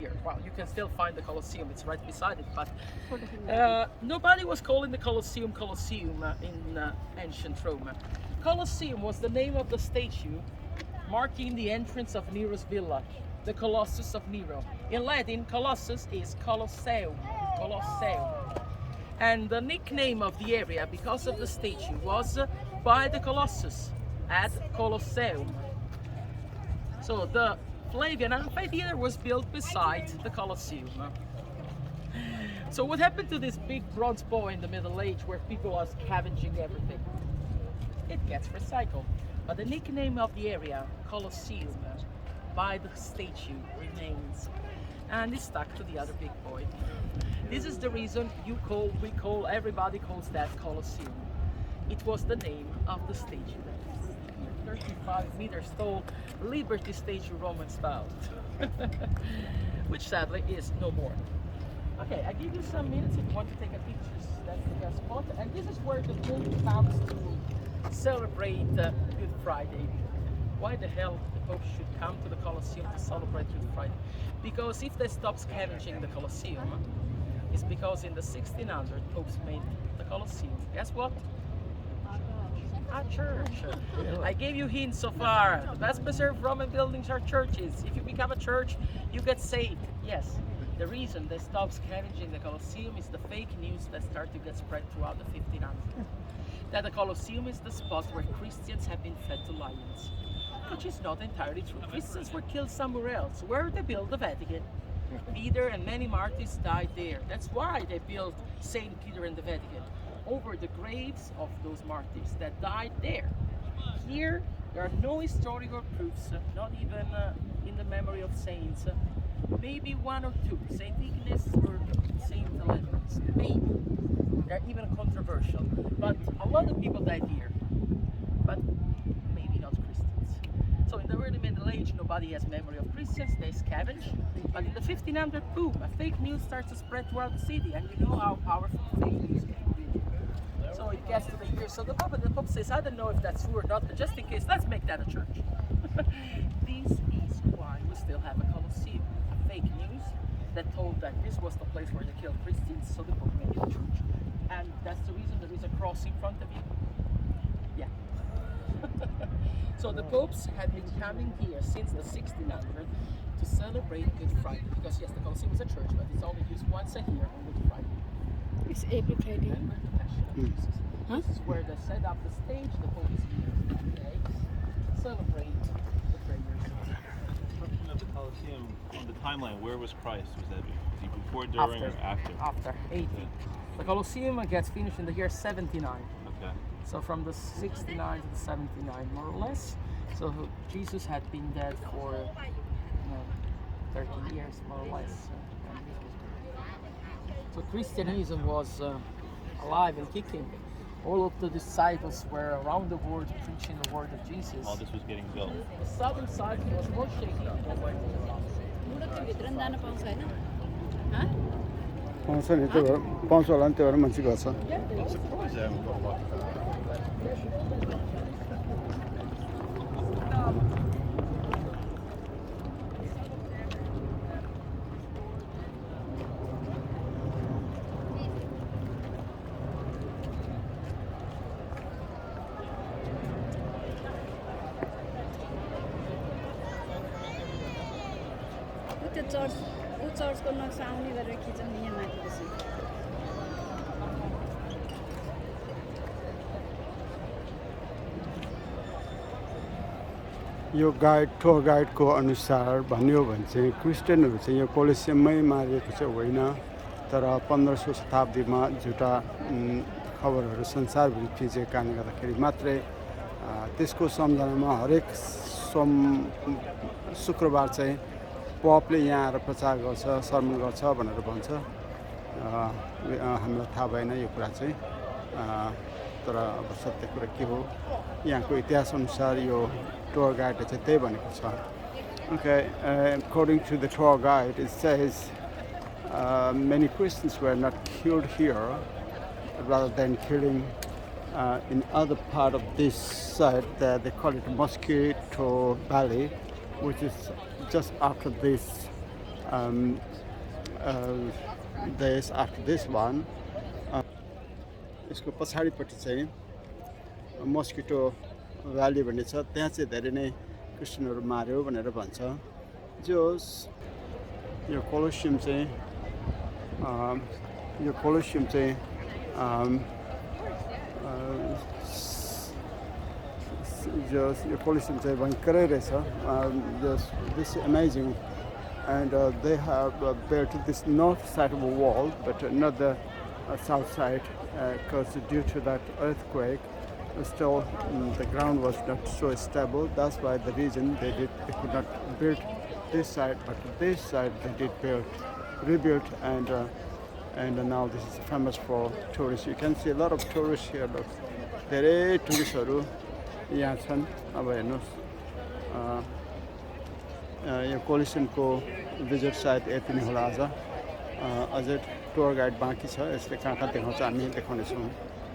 here. Well, you can still find the Colosseum, it's right beside it, but nobody was calling the Colosseum in ancient Rome. Colosseum was the name of the statue marking the entrance of Nero's villa, the Colossus of Nero. In Latin, Colossus is Colosseum. Colosseum. And the nickname of the area, because of the statue, was by the Colossus at Colosseum. So the Flavian Amphitheater was built beside the Colosseum. So what happened to this big bronze bowl in the Middle Age where people are scavenging everything? It gets recycled. But the nickname of the area, Colosseum, by the statue remains. And it's stuck to the other big boy. This is the reason everybody calls that Colosseum. It was the name of the statue. 35 meters tall Liberty statue, Roman style, which sadly is no more. Okay, I give you some minutes if you want to take a picture. That's the best spot, and this is where the Pope comes to celebrate Good Friday. Why the hell the Pope should come to the Colosseum to celebrate Good Friday? Because if they stop scavenging the Colosseum, it's because in the 1600 popes made the Colosseum. Guess what? A church. I gave you hints so far. The best preserved Roman buildings are churches. If you become a church, you get saved. Yes. The reason they stopped scavenging the Colosseum is the fake news that started to get spread throughout the 1500s. That the Colosseum is the spot where Christians have been fed to lions. Which is not entirely true. Christians were killed somewhere else, where they built the Vatican. Peter and many martyrs died there. That's why they built St. Peter and the Vatican, over the graves of those martyrs that died there. Here, there are no historical proofs, not even in the memory of saints. Maybe one or two, St. Ignace or St. Elizabeth, maybe. They're even controversial. But a lot of people died here, but maybe not Christians. So in the early Middle Age, nobody has memory of Christians, they scavenge. But in the 1500, boom, a fake news starts to spread throughout the city, and you know how powerful fake news can be. So it gets to the ears. So the Pope says, I don't know if that's true or not, but just in case, let's make that a church. This is why we still have a Colosseum, a fake news that told that this was the place where they killed Christians, so the Pope made it a church. And that's the reason there is a cross in front of you. Yeah. So the popes had been coming here since the 1600s to celebrate Good Friday, because yes, the Colosseum is a church, but it's only used once a year on Good Friday. It's every Friday. Remember the Passion of Jesus. Huh? This is where they set up the stage, the Pope is here, okay, to celebrate the prayers. Looking at the Colosseum on the timeline, where was Christ? Was he before, during, or after? After, 80. The Colosseum gets finished in the year 79. Okay. So from the 69 to the 79, more or less. So Jesus had been dead for 30 years, more or less. So Christianism was alive and kicking. All of the disciples were around the world preaching the word of Jesus. All this was getting built. The southern side was more shaky than where it is now. भित्र जान पाउँछ हैन? हाँ? पाउँछ नि त्यो भएर पाउँछ होला नि त्यो भएर मान्छे गर्छ त्यो चर्चको नक्सा आउने गरेर खिचौँ नि यहाँ माथि बसी यो टुर गाइडको अनुसार भन्यो भने चाहिँ क्रिस्चियनहरू चाहिँ यो कोलोसियममै मारिएको चाहिँ होइन तर 1500 शताब्दीमा झुटा खबरहरू संसारभरि फिजेको कारणले गर्दाखेरि मात्रै त्यसको सम्झनामा हरेक शुक्रबार चाहिँ पपले यहाँ आएर प्रचार गर्छ सर्मन गर्छ भनेर भन्छ हामीलाई थाहा भएन यो कुरा चाहिँ तर अब सत्य कुरा के हो यहाँको इतिहास अनुसार यो tour guide चाहिँ त्यही भनेको छ Okay, according to the tour guide it says many Christians were not killed here rather than killing in other part of this side they call it Mosquito Valley which is just after this days after this one. यसको पछाडिपट्टि चाहिँ mosquito valley भन्ने छ, त्यहाँ चाहिँ धेरै नै क्रिस्चियनहरू मार्यो भनेर भन्छ। जो यो कोलोसियम चाहिँ यो कोलोसियम चाहिँ भयङ्करै रहेछ। This is amazing, and they have built this north side of a wall, but not the south side, because due to that earthquake, still the ground was not so stable. That's why the reason they could not build this side, but this side they did rebuild, and now this is famous for tourists. You can see a lot of tourists here. Look, धेरै टुरिस्टहरू यहाँ छन्। अब हेर्नुहोस्, यो कोलिसनको visit सायद यति नै होला आज। अझै टुर गाइड बाँकी छ, यसले कहाँ कहाँ देखाउँछ हामी देखाउनेछौँ।